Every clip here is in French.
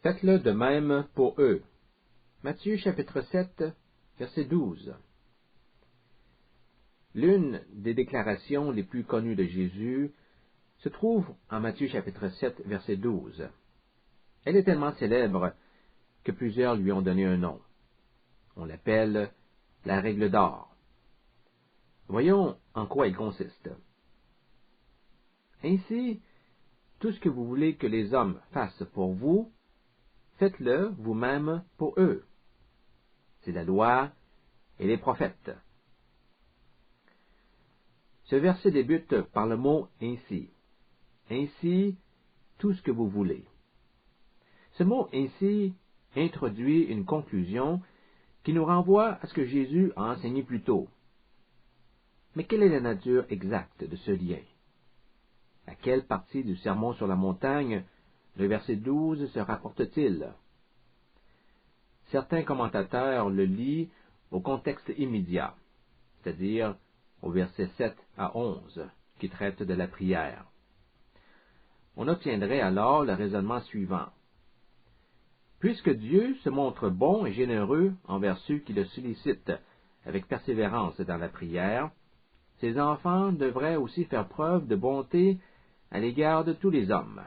Faites-le de même pour eux. Matthieu chapitre 7, verset 12. L'une des déclarations les plus connues de Jésus se trouve en Matthieu chapitre 7, verset 12. Elle est tellement célèbre que plusieurs lui ont donné un nom. On l'appelle la règle d'or. Voyons en quoi elle consiste. Ainsi, tout ce que vous voulez que les hommes fassent pour vous, faites-le vous-même pour eux. C'est la loi et les prophètes. Ce verset débute par le mot « ainsi ». Ainsi, tout ce que vous voulez. Ce mot « ainsi » introduit une conclusion qui nous renvoie à ce que Jésus a enseigné plus tôt. Mais quelle est la nature exacte de ce lien? À quelle partie du Sermon sur la montagne le verset 12 se rapporte-t-il? Certains commentateurs le lient au contexte immédiat, c'est-à-dire au verset 7 à 11, qui traite de la prière. On obtiendrait alors le raisonnement suivant. Puisque Dieu se montre bon et généreux envers ceux qui le sollicitent avec persévérance dans la prière, ses enfants devraient aussi faire preuve de bonté à l'égard de tous les hommes.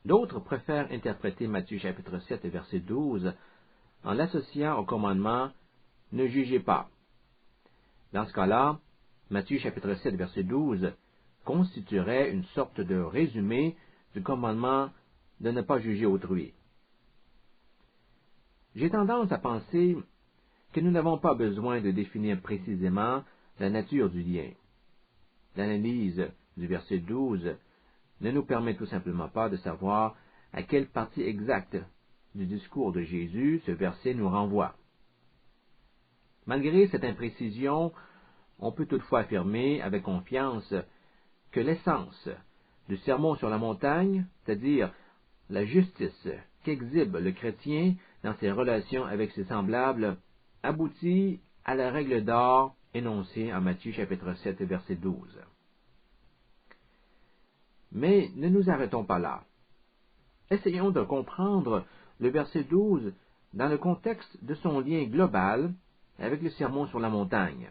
D'autres préfèrent interpréter Matthieu chapitre 7 verset 12 en l'associant au commandement « Ne jugez pas ». Dans ce cas-là, Matthieu chapitre 7 verset 12 constituerait une sorte de résumé du commandement de ne pas juger autrui. J'ai tendance à penser que nous n'avons pas besoin de définir précisément la nature du lien. L'analyse du verset 12 ne nous permet tout simplement pas de savoir à quelle partie exacte du discours de Jésus ce verset nous renvoie. Malgré cette imprécision, on peut toutefois affirmer avec confiance que l'essence du Sermon sur la montagne, c'est-à-dire la justice qu'exhibe le chrétien dans ses relations avec ses semblables, aboutit à la règle d'or énoncée en Matthieu chapitre 7 verset 12. Mais ne nous arrêtons pas là. Essayons de comprendre le verset 12 dans le contexte de son lien global avec le Sermon sur la montagne.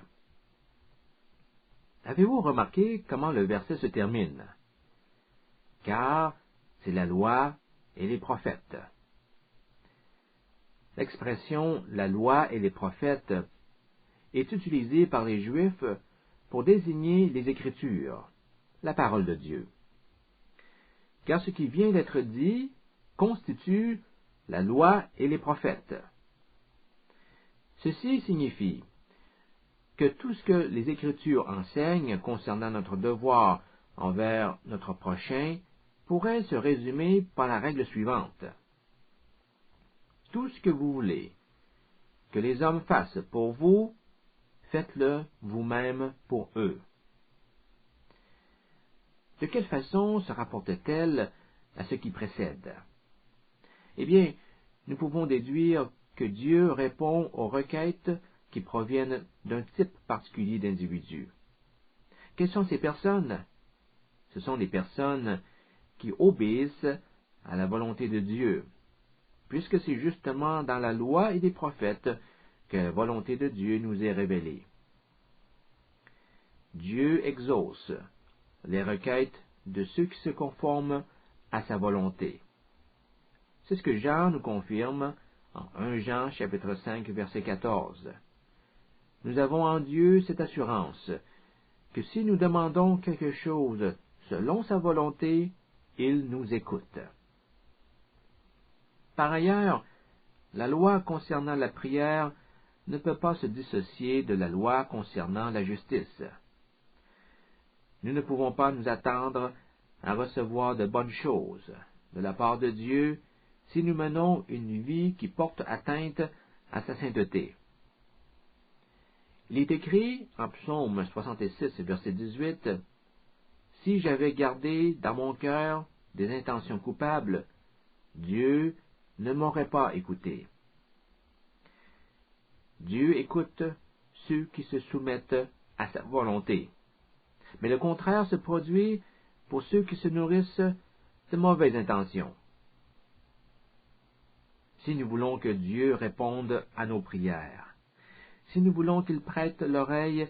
Avez-vous remarqué comment le verset se termine? Car c'est la loi et les prophètes. L'expression « la loi et les prophètes » est utilisée par les Juifs pour désigner les Écritures, la parole de Dieu. Car ce qui vient d'être dit constitue la loi et les prophètes. Ceci signifie que tout ce que les Écritures enseignent concernant notre devoir envers notre prochain pourrait se résumer par la règle suivante. Tout ce que vous voulez que les hommes fassent pour vous, faites-le vous-même pour eux. De quelle façon se rapporte-t-elle à ce qui précède? Eh bien, nous pouvons déduire que Dieu répond aux requêtes qui proviennent d'un type particulier d'individus. Quelles sont ces personnes? Ce sont les personnes qui obéissent à la volonté de Dieu, puisque c'est justement dans la loi et les prophètes que la volonté de Dieu nous est révélée. Dieu exauce les requêtes de ceux qui se conforment à sa volonté. C'est ce que Jean nous confirme en 1 Jean chapitre 5 verset 14. Nous avons en Dieu cette assurance que si nous demandons quelque chose selon sa volonté, il nous écoute. Par ailleurs, la loi concernant la prière ne peut pas se dissocier de la loi concernant la justice. Nous ne pouvons pas nous attendre à recevoir de bonnes choses de la part de Dieu si nous menons une vie qui porte atteinte à sa sainteté. Il est écrit en Psaume 66, verset 18, « Si j'avais gardé dans mon cœur des intentions coupables, Dieu ne m'aurait pas écouté. » Dieu écoute ceux qui se soumettent à sa volonté. Mais le contraire se produit pour ceux qui se nourrissent de mauvaises intentions. si nous voulons que Dieu réponde à nos prières, si nous voulons qu'il prête l'oreille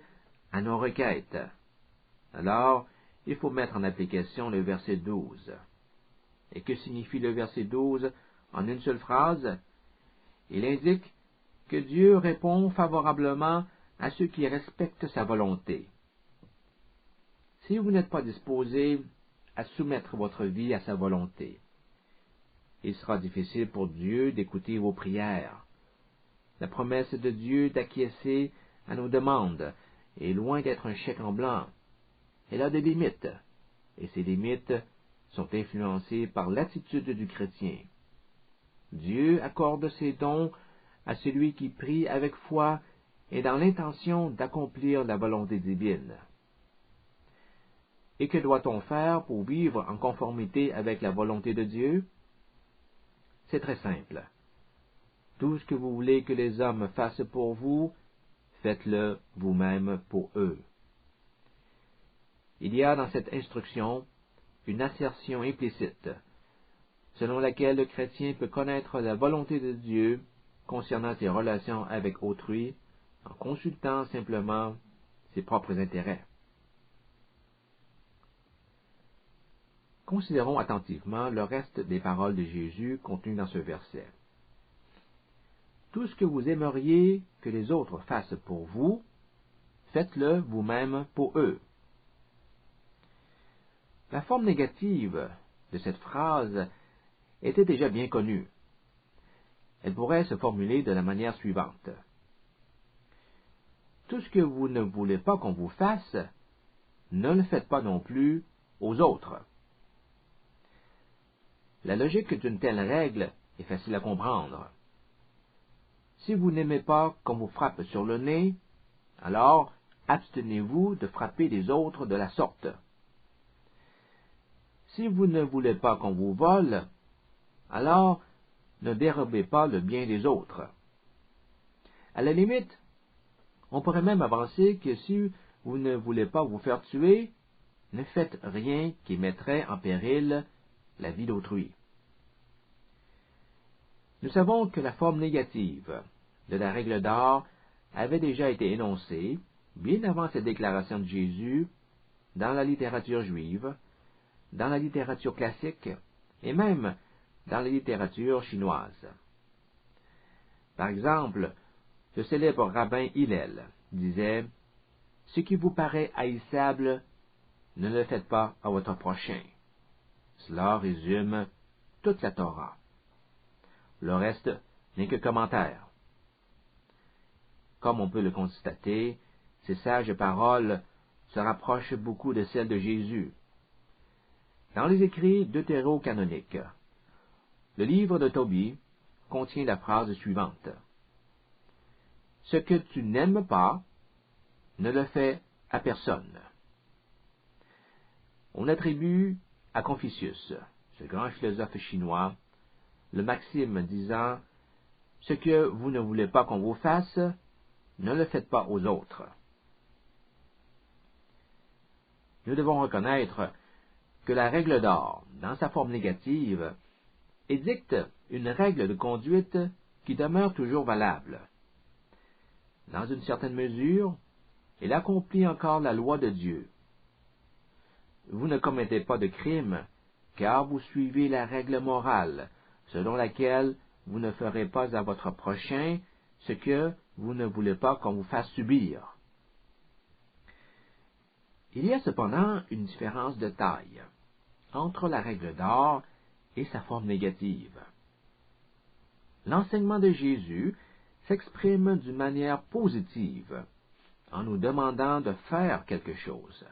à nos requêtes, alors il faut mettre en application le verset 12. Et que signifie le verset 12 en une seule phrase? Il indique que Dieu répond favorablement à ceux qui respectent sa volonté. Si vous n'êtes pas disposé à soumettre votre vie à sa volonté, il sera difficile pour Dieu d'écouter vos prières. La promesse de Dieu d'acquiescer à nos demandes est loin d'être un chèque en blanc. Elle a des limites, et ces limites sont influencées par l'attitude du chrétien. Dieu accorde ses dons à celui qui prie avec foi et dans l'intention d'accomplir la volonté divine. Et que doit-on faire pour vivre en conformité avec la volonté de Dieu? C'est très simple. Tout ce que vous voulez que les hommes fassent pour vous, faites-le vous-même pour eux. Il y a dans cette instruction une assertion implicite, selon laquelle le chrétien peut connaître la volonté de Dieu concernant ses relations avec autrui en consultant simplement ses propres intérêts. Considérons attentivement le reste des paroles de Jésus contenues dans ce verset. Tout ce que vous aimeriez que les autres fassent pour vous, faites-le vous-même pour eux. La forme négative de cette phrase était déjà bien connue. Elle pourrait se formuler de la manière suivante. Tout ce que vous ne voulez pas qu'on vous fasse, ne le faites pas non plus aux autres. La logique d'une telle règle est facile à comprendre. Si vous n'aimez pas qu'on vous frappe sur le nez, alors abstenez-vous de frapper les autres de la sorte. Si vous ne voulez pas qu'on vous vole, alors ne dérobez pas le bien des autres. À la limite, on pourrait même avancer que si vous ne voulez pas vous faire tuer, ne faites rien qui mettrait en péril la vie d'autrui. Nous savons que la forme négative de la règle d'or avait déjà été énoncée, bien avant cette déclaration de Jésus, dans la littérature juive, dans la littérature classique et même dans la littérature chinoise. Par exemple, le célèbre rabbin Hillel disait « Ce qui vous paraît haïssable, ne le faites pas à votre prochain. » Cela résume toute la Torah. Le reste n'est que commentaire. Comme on peut le constater, ces sages paroles se rapprochent beaucoup de celles de Jésus. Dans les écrits deutéro-canoniques, le livre de Tobie contient la phrase suivante. « Ce que tu n'aimes pas, ne le fais à personne. » On attribue à Confucius, ce grand philosophe chinois, le maxime disant « Ce que vous ne voulez pas qu'on vous fasse, ne le faites pas aux autres. » Nous devons reconnaître que la règle d'or, dans sa forme négative, édicte une règle de conduite qui demeure toujours valable. Dans une certaine mesure, elle accomplit encore la loi de Dieu. Vous ne commettez pas de crime, car vous suivez la règle morale, selon laquelle vous ne ferez pas à votre prochain ce que vous ne voulez pas qu'on vous fasse subir. Il y a cependant une différence de taille entre la règle d'or et sa forme négative. L'enseignement de Jésus s'exprime d'une manière positive, en nous demandant de faire quelque chose.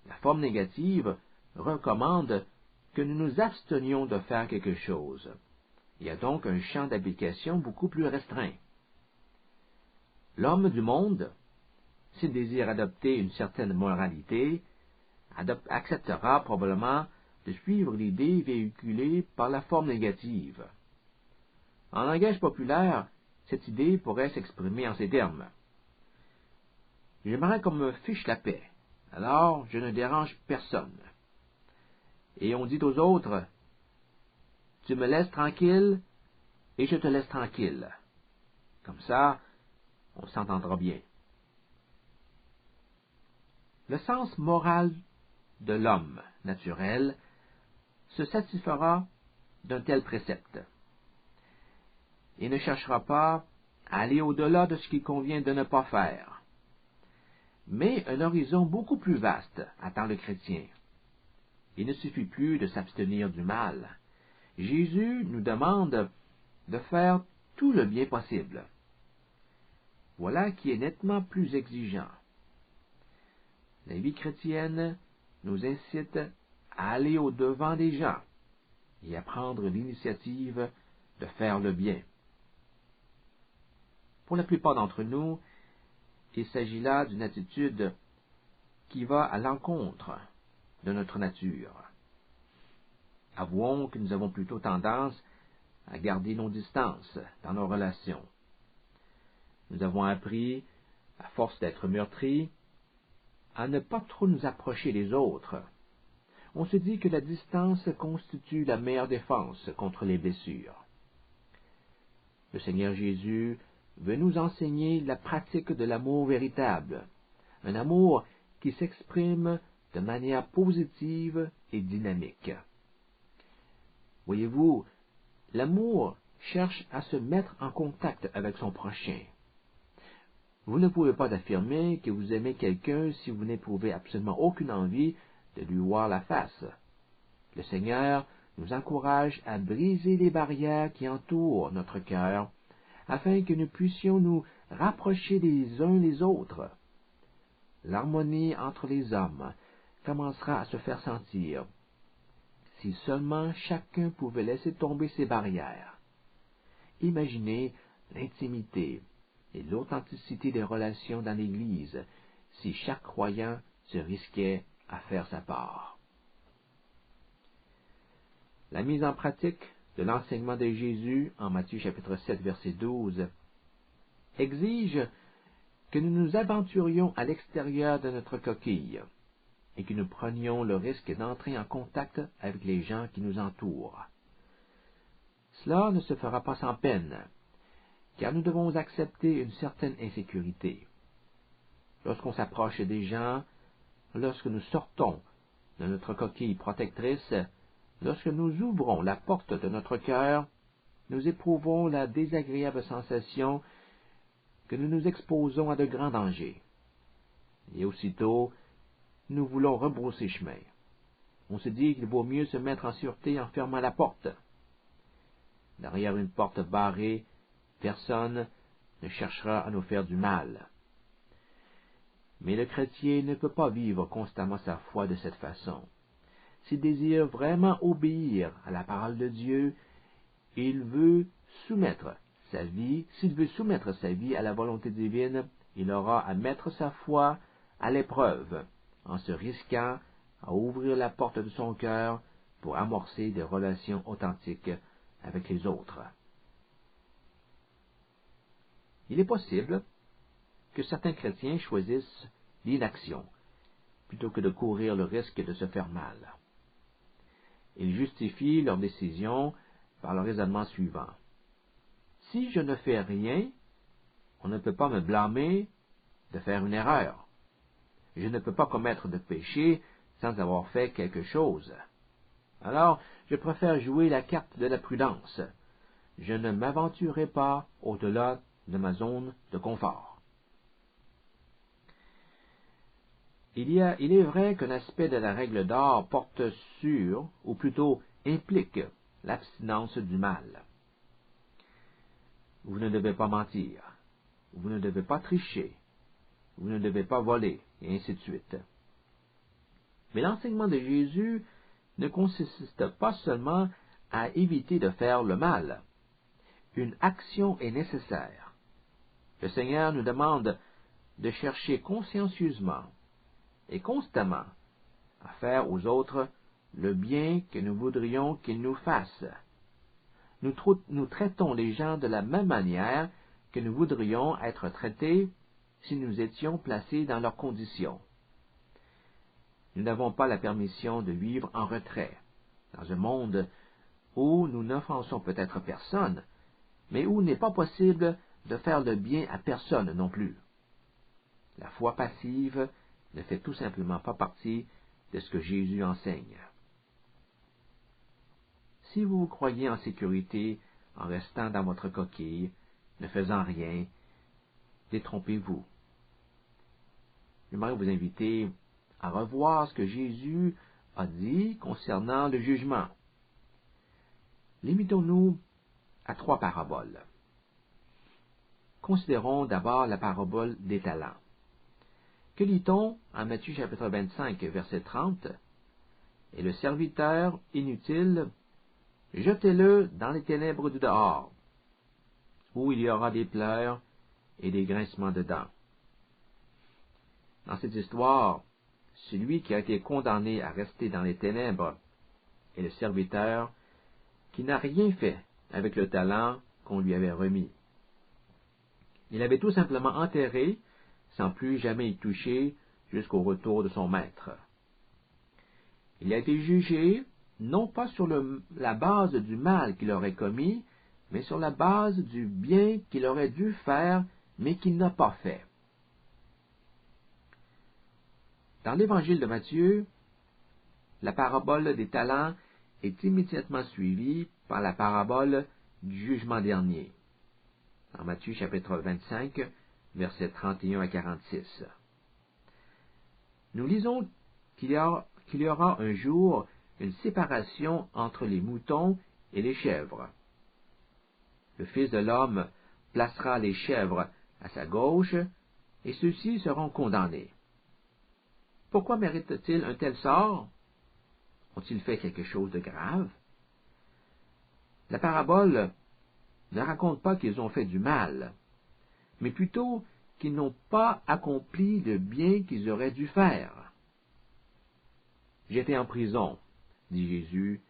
La forme négative recommande que nous nous abstenions de faire quelque chose. Il y a donc un champ d'application beaucoup plus restreint. L'homme du monde, s'il désire adopter une certaine moralité, acceptera probablement de suivre l'idée véhiculée par la forme négative. En langage populaire, cette idée pourrait s'exprimer en ces termes. J'aimerais qu'on me fiche la paix, alors je ne dérange personne. Et on dit aux autres, tu me laisses tranquille, et je te laisse tranquille. Comme ça, on s'entendra bien. Le sens moral de l'homme naturel se satisfera d'un tel précepte. Il ne cherchera pas à aller au-delà de ce qu'il convient de ne pas faire. Mais un horizon beaucoup plus vaste attend le chrétien. Il ne suffit plus de s'abstenir du mal. Jésus nous demande de faire tout le bien possible. Voilà qui est nettement plus exigeant. La vie chrétienne nous incite à aller au-devant des gens et à prendre l'initiative de faire le bien. Pour la plupart d'entre nous, il s'agit là d'une attitude qui va à l'encontre de notre nature. Avouons que nous avons plutôt tendance à garder nos distances dans nos relations. Nous avons appris, à force d'être meurtris, à ne pas trop nous approcher des autres. On se dit que la distance constitue la meilleure défense contre les blessures. Le Seigneur Jésus veut nous enseigner la pratique de l'amour véritable, un amour qui s'exprime de manière positive et dynamique. Voyez-vous, l'amour cherche à se mettre en contact avec son prochain. Vous ne pouvez pas affirmer que vous aimez quelqu'un si vous n'éprouvez absolument aucune envie de lui voir la face. Le Seigneur nous encourage à briser les barrières qui entourent notre cœur, afin que nous puissions nous rapprocher les uns les autres. L'harmonie entre les hommes commencera à se faire sentir, si seulement chacun pouvait laisser tomber ses barrières. Imaginez l'intimité et l'authenticité des relations dans l'Église si chaque croyant se risquait à faire sa part. La mise en pratique de l'enseignement de Jésus en Matthieu chapitre 7 verset 12 exige que nous nous aventurions à l'extérieur de notre coquille et que nous prenions le risque d'entrer en contact avec les gens qui nous entourent. Cela ne se fera pas sans peine, car nous devons accepter une certaine insécurité. Lorsqu'on s'approche des gens, lorsque nous sortons de notre coquille protectrice, lorsque nous ouvrons la porte de notre cœur, nous éprouvons la désagréable sensation que nous nous exposons à de grands dangers. Et aussitôt, nous voulons rebrousser chemin. On se dit qu'il vaut mieux se mettre en sûreté en fermant la porte. Derrière une porte barrée, personne ne cherchera à nous faire du mal. Mais le chrétien ne peut pas vivre constamment sa foi de cette façon. S'il désire vraiment obéir à la parole de Dieu, s'il veut soumettre sa vie à la volonté divine, il aura à mettre sa foi à l'épreuve, en se risquant à ouvrir la porte de son cœur pour amorcer des relations authentiques avec les autres. Il est possible que certains chrétiens choisissent l'inaction plutôt que de courir le risque de se faire mal. Ils justifient leur décision par le raisonnement suivant. Si je ne fais rien, on ne peut pas me blâmer de faire une erreur. Je ne peux pas commettre de péché sans avoir fait quelque chose. Alors, je préfère jouer la carte de la prudence. Je ne m'aventurerai pas au-delà de ma zone de confort. Il est vrai qu'un aspect de la règle d'or porte sur, ou plutôt implique, l'abstinence du mal. Vous ne devez pas mentir, vous ne devez pas tricher, vous ne devez pas voler, et ainsi de suite. Mais l'enseignement de Jésus ne consiste pas seulement à éviter de faire le mal. Une action est nécessaire. Le Seigneur nous demande de chercher consciencieusement et constamment à faire aux autres le bien que nous voudrions qu'ils nous fassent. Nous traitons les gens de la même manière que nous voudrions être traités si nous étions placés dans leurs conditions. Nous n'avons pas la permission de vivre en retrait, dans un monde où nous n'offensons peut-être personne, mais où il n'est pas possible de faire le bien à personne non plus. La foi passive ne fait tout simplement pas partie de ce que Jésus enseigne. Si vous vous croyez en sécurité en restant dans votre coquille, ne faisant rien, détrompez-vous. J'aimerais vous inviter à revoir ce que Jésus a dit concernant le jugement. Limitons-nous à 3 paraboles. Considérons d'abord la parabole des talents. Que lit-on en Matthieu chapitre 25, verset 30? « Et le serviteur inutile, jetez-le dans les ténèbres du dehors, où il y aura des pleurs et des grincements de dents. » Dans cette histoire, celui qui a été condamné à rester dans les ténèbres est le serviteur qui n'a rien fait avec le talent qu'on lui avait remis. Il avait tout simplement enterré, sans plus jamais y toucher, jusqu'au retour de son maître. Il a été jugé, non pas sur la base du mal qu'il aurait commis, mais sur la base du bien qu'il aurait dû faire, mais qu'il n'a pas fait. Dans l'évangile de Matthieu, la parabole des talents est immédiatement suivie par la parabole du jugement dernier. Dans Matthieu chapitre 25, versets 31 à 46. Nous lisons qu'il y aura un jour une séparation entre les moutons et les chèvres. Le Fils de l'homme placera les chèvres à sa gauche, et ceux-ci seront condamnés. Pourquoi méritent-ils un tel sort? Ont-ils fait quelque chose de grave? La parabole ne raconte pas qu'ils ont fait du mal, mais plutôt qu'ils n'ont pas accompli le bien qu'ils auraient dû faire. « J'étais en prison, dit Jésus,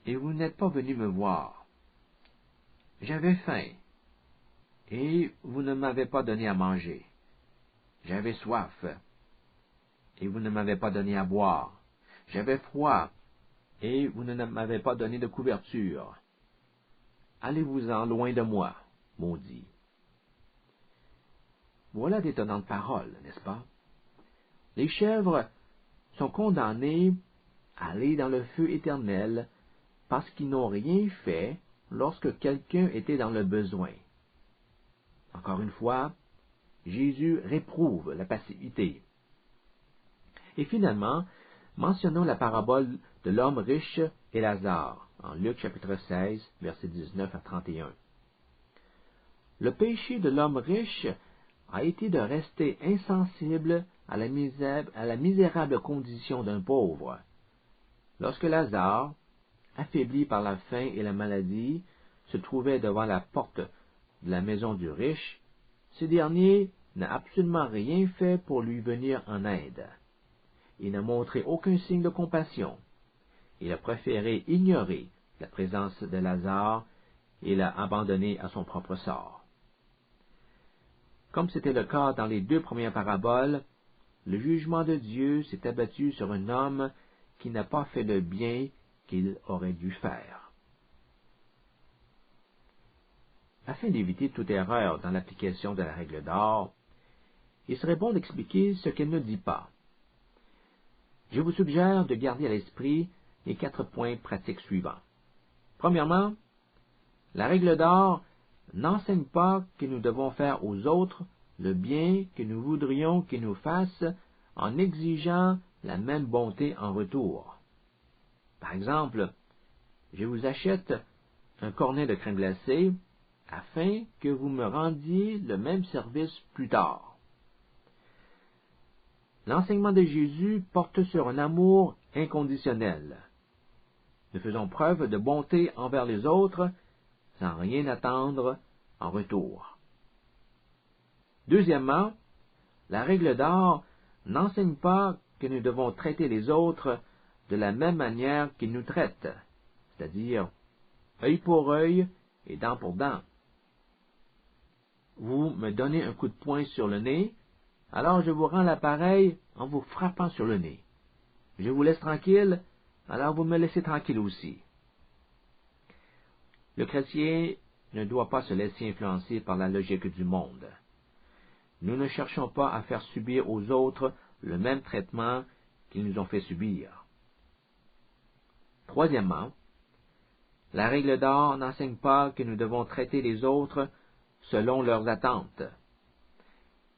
et vous n'êtes pas venus me voir. J'avais faim, et vous ne m'avez pas donné à manger. J'avais soif, et vous ne m'avez pas donné à boire. J'avais froid, et vous ne m'avez pas donné de couverture. Allez-vous-en loin de moi, maudit. » Voilà d'étonnantes paroles, n'est-ce pas? Les chèvres sont condamnées à aller dans le feu éternel parce qu'ils n'ont rien fait lorsque quelqu'un était dans le besoin. Encore une fois, Jésus réprouve la passivité. Et finalement, mentionnons la parabole de l'homme riche et Lazare, en Luc chapitre 16, versets 19 à 31. Le péché de l'homme riche a été de rester insensible à la misérable condition d'un pauvre. Lorsque Lazare, affaibli par la faim et la maladie, se trouvait devant la porte de la maison du riche, ce dernier n'a absolument rien fait pour lui venir en aide. Il n'a montré aucun signe de compassion. Il a préféré ignorer la présence de Lazare et l'a abandonné à son propre sort. Comme c'était le cas dans les 2 premières paraboles, le jugement de Dieu s'est abattu sur un homme qui n'a pas fait le bien qu'il aurait dû faire. Afin d'éviter toute erreur dans l'application de la règle d'or, il serait bon d'expliquer ce qu'elle ne dit pas. Je vous suggère de garder à l'esprit les 4 points pratiques suivants. Premièrement, la règle d'or n'enseigne pas que nous devons faire aux autres le bien que nous voudrions qu'ils nous fassent en exigeant la même bonté en retour. Par exemple, je vous achète un cornet de crème glacée afin que vous me rendiez le même service plus tard. L'enseignement de Jésus porte sur un amour inconditionnel. Nous faisons preuve de bonté envers les autres sans rien attendre en retour. Deuxièmement, la règle d'or n'enseigne pas que nous devons traiter les autres de la même manière qu'ils nous traitent, c'est-à-dire œil pour œil et dent pour dent. Vous me donnez un coup de poing sur le nez, alors je vous rends l'appareil en vous frappant sur le nez. Je vous laisse tranquille, alors vous me laissez tranquille aussi. Le chrétien ne doit pas se laisser influencer par la logique du monde. Nous ne cherchons pas à faire subir aux autres le même traitement qu'ils nous ont fait subir. Troisièmement, la règle d'or n'enseigne pas que nous devons traiter les autres selon leurs attentes.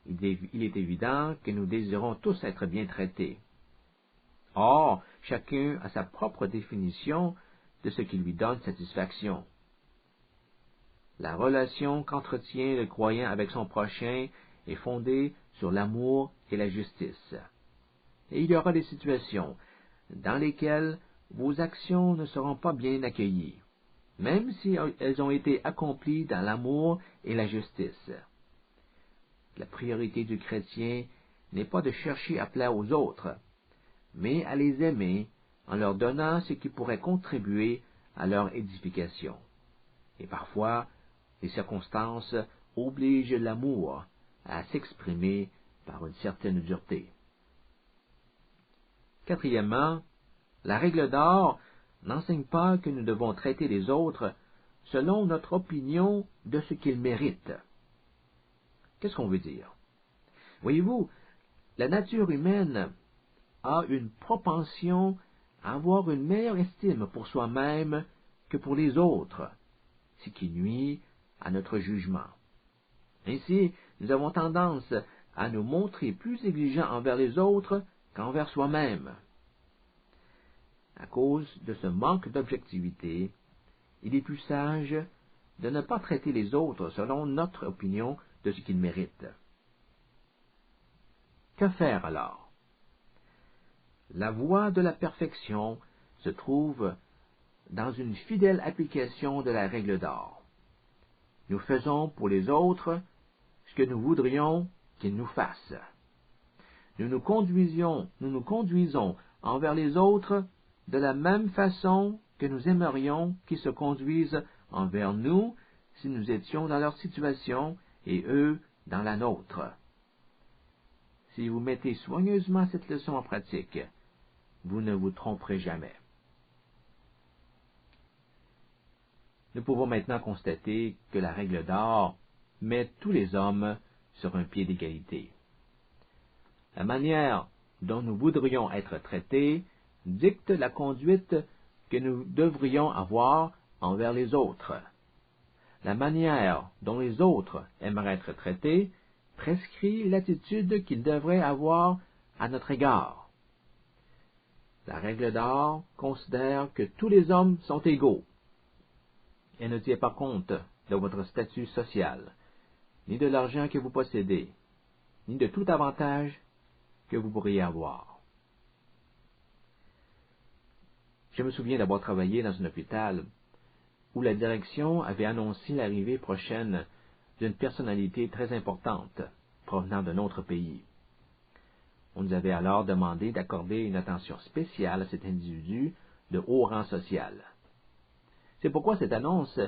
Il est évident que nous désirons tous être bien traités. Or, chacun a sa propre définition de ce qui lui donne satisfaction. La relation qu'entretient le croyant avec son prochain est fondée sur l'amour et la justice. Et il y aura des situations dans lesquelles vos actions ne seront pas bien accueillies, même si elles ont été accomplies dans l'amour et la justice. La priorité du chrétien n'est pas de chercher à plaire aux autres, mais à les aimer en leur donnant ce qui pourrait contribuer à leur édification. Et parfois, les circonstances obligent l'amour à s'exprimer par une certaine dureté. Quatrièmement, la règle d'or n'enseigne pas que nous devons traiter les autres selon notre opinion de ce qu'ils méritent. Qu'est-ce qu'on veut dire? Voyez-vous, la nature humaine a une propension à avoir une meilleure estime pour soi-même que pour les autres, ce qui nuit à notre jugement. Ainsi, nous avons tendance à nous montrer plus exigeants envers les autres qu'envers soi-même. À cause de ce manque d'objectivité, il est plus sage de ne pas traiter les autres selon notre opinion de ce qu'ils méritent. Que faire alors? La voie de la perfection se trouve dans une fidèle application de la règle d'or. Nous faisons pour les autres ce que nous voudrions qu'ils nous fassent. Nous nous conduisons envers les autres de la même façon que nous aimerions qu'ils se conduisent envers nous si nous étions dans leur situation et eux dans la nôtre. Si vous mettez soigneusement cette leçon en pratique, vous ne vous tromperez jamais. Nous pouvons maintenant constater que la règle d'or met tous les hommes sur un pied d'égalité. La manière dont nous voudrions être traités dicte la conduite que nous devrions avoir envers les autres. La manière dont les autres aimeraient être traités prescrit l'attitude qu'ils devraient avoir à notre égard. La règle d'or considère que tous les hommes sont égaux. Elle ne tient pas compte de votre statut social, ni de l'argent que vous possédez, ni de tout avantage que vous pourriez avoir. Je me souviens d'avoir travaillé dans un hôpital où la direction avait annoncé l'arrivée prochaine d'une personnalité très importante provenant d'un autre pays. On nous avait alors demandé d'accorder une attention spéciale à cet individu de haut rang social. C'est pourquoi cette annonce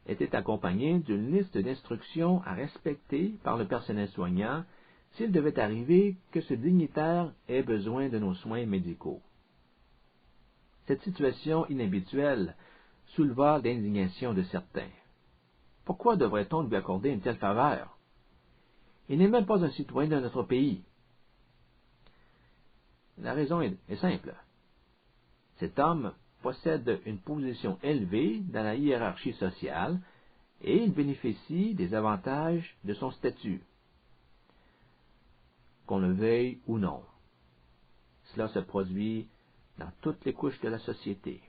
était accompagnée d'une liste d'instructions à respecter par le personnel soignant s'il devait arriver que ce dignitaire ait besoin de nos soins médicaux. Cette situation inhabituelle souleva l'indignation de certains. Pourquoi devrait-on lui accorder une telle faveur? Il n'est même pas un citoyen de notre pays. La raison est simple. Cet homme possède une position élevée dans la hiérarchie sociale et il bénéficie des avantages de son statut, qu'on le veuille ou non. Cela se produit dans toutes les couches de la société.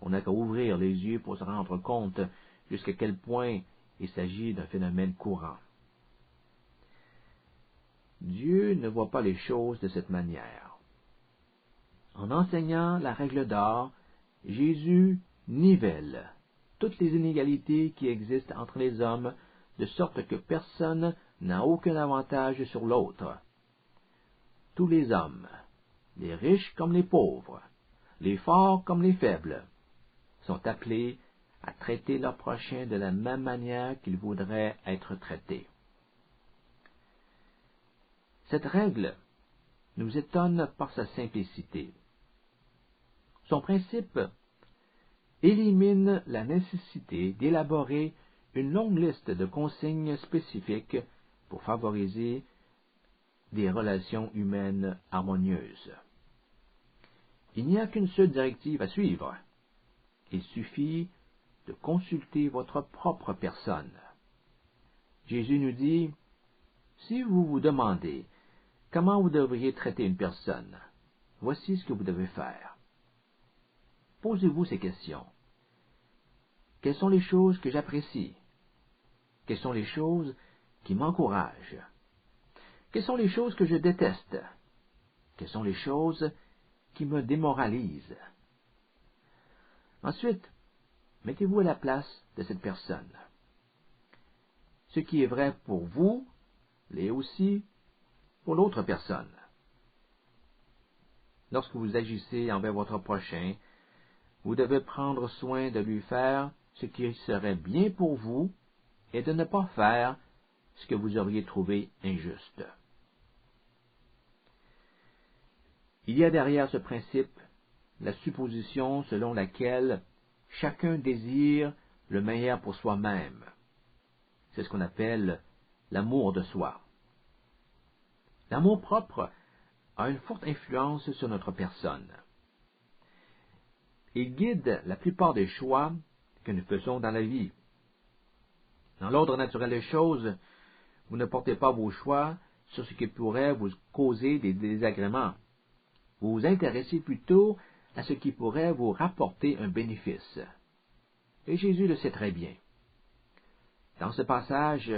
On n'a qu'à ouvrir les yeux pour se rendre compte jusqu'à quel point il s'agit d'un phénomène courant. Dieu ne voit pas les choses de cette manière. En enseignant la règle d'or, Jésus nivelle toutes les inégalités qui existent entre les hommes, de sorte que personne n'a aucun avantage sur l'autre. Tous les hommes, les riches comme les pauvres, les forts comme les faibles, sont appelés à traiter leur prochain de la même manière qu'ils voudraient être traités. Cette règle nous étonne par sa simplicité. Son principe élimine la nécessité d'élaborer une longue liste de consignes spécifiques pour favoriser des relations humaines harmonieuses. Il n'y a qu'une seule directive à suivre. Il suffit de consulter votre propre personne. Jésus nous dit, si vous vous demandez comment vous devriez traiter une personne, voici ce que vous devez faire. Posez-vous ces questions. Quelles sont les choses que j'apprécie? Quelles sont les choses qui m'encouragent? Quelles sont les choses que je déteste? Quelles sont les choses qui me démoralisent? Ensuite, mettez-vous à la place de cette personne. Ce qui est vrai pour vous l'est aussi pour l'autre personne. Lorsque vous agissez envers votre prochain, vous devez prendre soin de lui faire ce qui serait bien pour vous et de ne pas faire ce que vous auriez trouvé injuste. Il y a derrière ce principe la supposition selon laquelle chacun désire le meilleur pour soi-même. C'est ce qu'on appelle l'amour de soi. L'amour propre a une forte influence sur notre personne. Il guide la plupart des choix que nous faisons dans la vie. Dans l'ordre naturel des choses, vous ne portez pas vos choix sur ce qui pourrait vous causer des désagréments. Vous vous intéressez plutôt à ce qui pourrait vous rapporter un bénéfice. Et Jésus le sait très bien. Dans ce passage,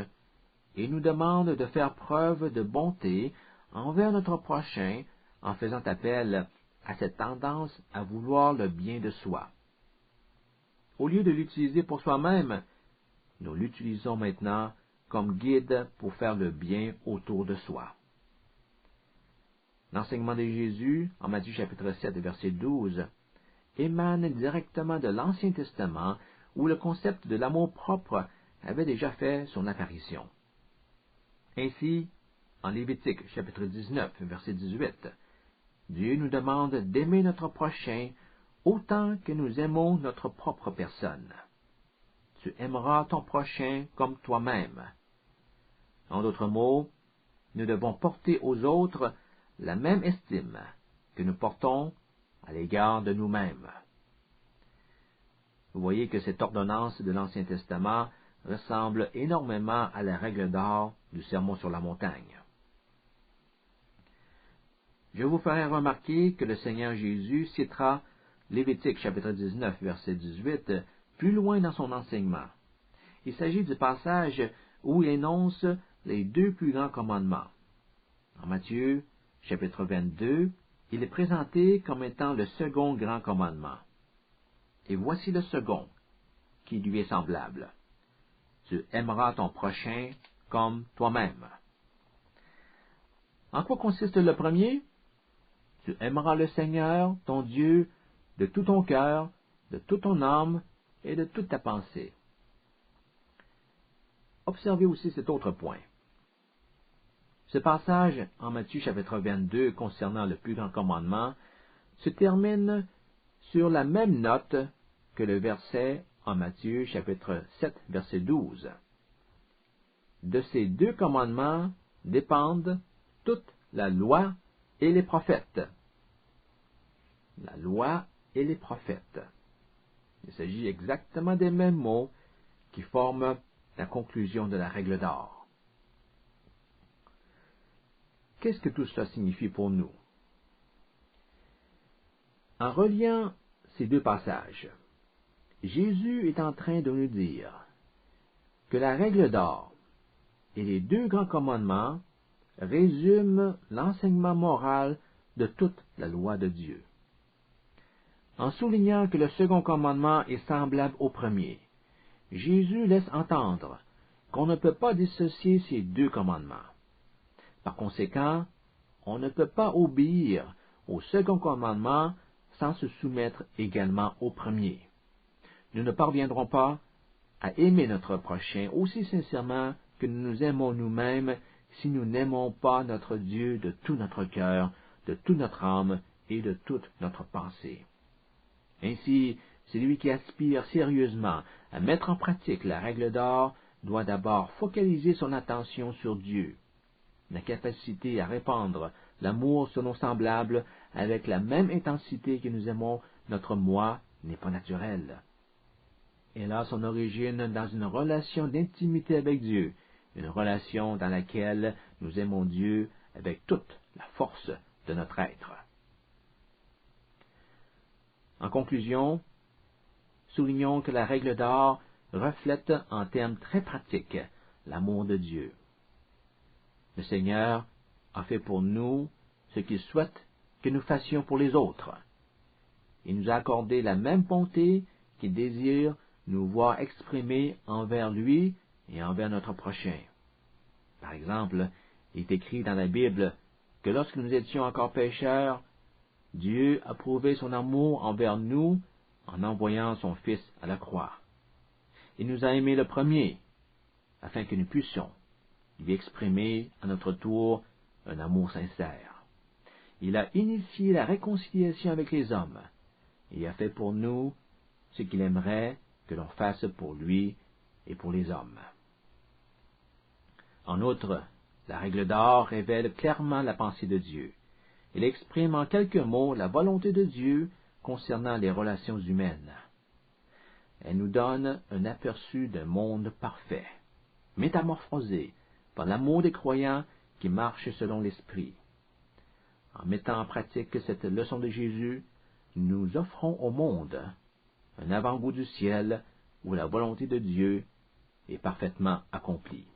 il nous demande de faire preuve de bonté envers notre prochain en faisant appel à cette tendance à vouloir le bien de soi. Au lieu de l'utiliser pour soi-même, nous l'utilisons maintenant comme guide pour faire le bien autour de soi. L'enseignement de Jésus, en Matthieu chapitre 7, verset 12, émane directement de l'Ancien Testament où le concept de l'amour propre avait déjà fait son apparition. Ainsi, en Lévitique chapitre 19, verset 18, Dieu nous demande d'aimer notre prochain autant que nous aimons notre propre personne. Tu aimeras ton prochain comme toi-même. En d'autres mots, nous devons porter aux autres la même estime que nous portons à l'égard de nous-mêmes. Vous voyez que cette ordonnance de l'Ancien Testament ressemble énormément à la règle d'or du Sermon sur la montagne. Je vous ferai remarquer que le Seigneur Jésus citera Lévitique chapitre 19, verset 18, plus loin dans son enseignement. Il s'agit du passage où il énonce les deux plus grands commandements. En Matthieu chapitre 22, il est présenté comme étant le second grand commandement. Et voici le second, qui lui est semblable. Tu aimeras ton prochain comme toi-même. En quoi consiste le premier? Tu aimeras le Seigneur, ton Dieu, de tout ton cœur, de toute ton âme et de toute ta pensée. Observez aussi cet autre point. Ce passage en Matthieu chapitre 22 concernant le plus grand commandement se termine sur la même note que le verset en Matthieu chapitre 7 verset 12. De ces deux commandements dépendent toute la loi et les prophètes. La loi et les prophètes. Il s'agit exactement des mêmes mots qui forment la conclusion de la règle d'or. Qu'est-ce que tout cela signifie pour nous? En reliant ces deux passages, Jésus est en train de nous dire que la règle d'or et les deux grands commandements résument l'enseignement moral de toute la loi de Dieu. En soulignant que le second commandement est semblable au premier, Jésus laisse entendre qu'on ne peut pas dissocier ces deux commandements. Par conséquent, on ne peut pas obéir au second commandement sans se soumettre également au premier. Nous ne parviendrons pas à aimer notre prochain aussi sincèrement que nous nous aimons nous-mêmes si nous n'aimons pas notre Dieu de tout notre cœur, de toute notre âme et de toute notre pensée. Ainsi, Celui qui aspire sérieusement à mettre en pratique la règle d'or doit d'abord focaliser son attention sur Dieu. La capacité à répandre l'amour sur nos semblables avec la même intensité que nous aimons notre moi n'est pas naturelle. Elle a son origine dans une relation d'intimité avec Dieu, une relation dans laquelle nous aimons Dieu avec toute la force de notre être. En conclusion, soulignons que la règle d'or reflète en termes très pratiques l'amour de Dieu. Le Seigneur a fait pour nous ce qu'il souhaite que nous fassions pour les autres. Il nous a accordé la même bonté qu'il désire nous voir exprimer envers lui et envers notre prochain. Par exemple, il est écrit dans la Bible que lorsque nous étions encore pécheurs, Dieu a prouvé son amour envers nous en envoyant son Fils à la croix. Il nous a aimés le premier, afin que nous puissions lui exprimer à notre tour un amour sincère. Il a initié la réconciliation avec les hommes et a fait pour nous ce qu'il aimerait que l'on fasse pour lui et pour les hommes. En outre, la règle d'or révèle clairement la pensée de Dieu. Elle exprime en quelques mots la volonté de Dieu concernant les relations humaines. Elle nous donne un aperçu d'un monde parfait, métamorphosé par l'amour des croyants qui marchent selon l'Esprit. En mettant en pratique cette leçon de Jésus, nous offrons au monde un avant-goût du ciel où la volonté de Dieu est parfaitement accomplie.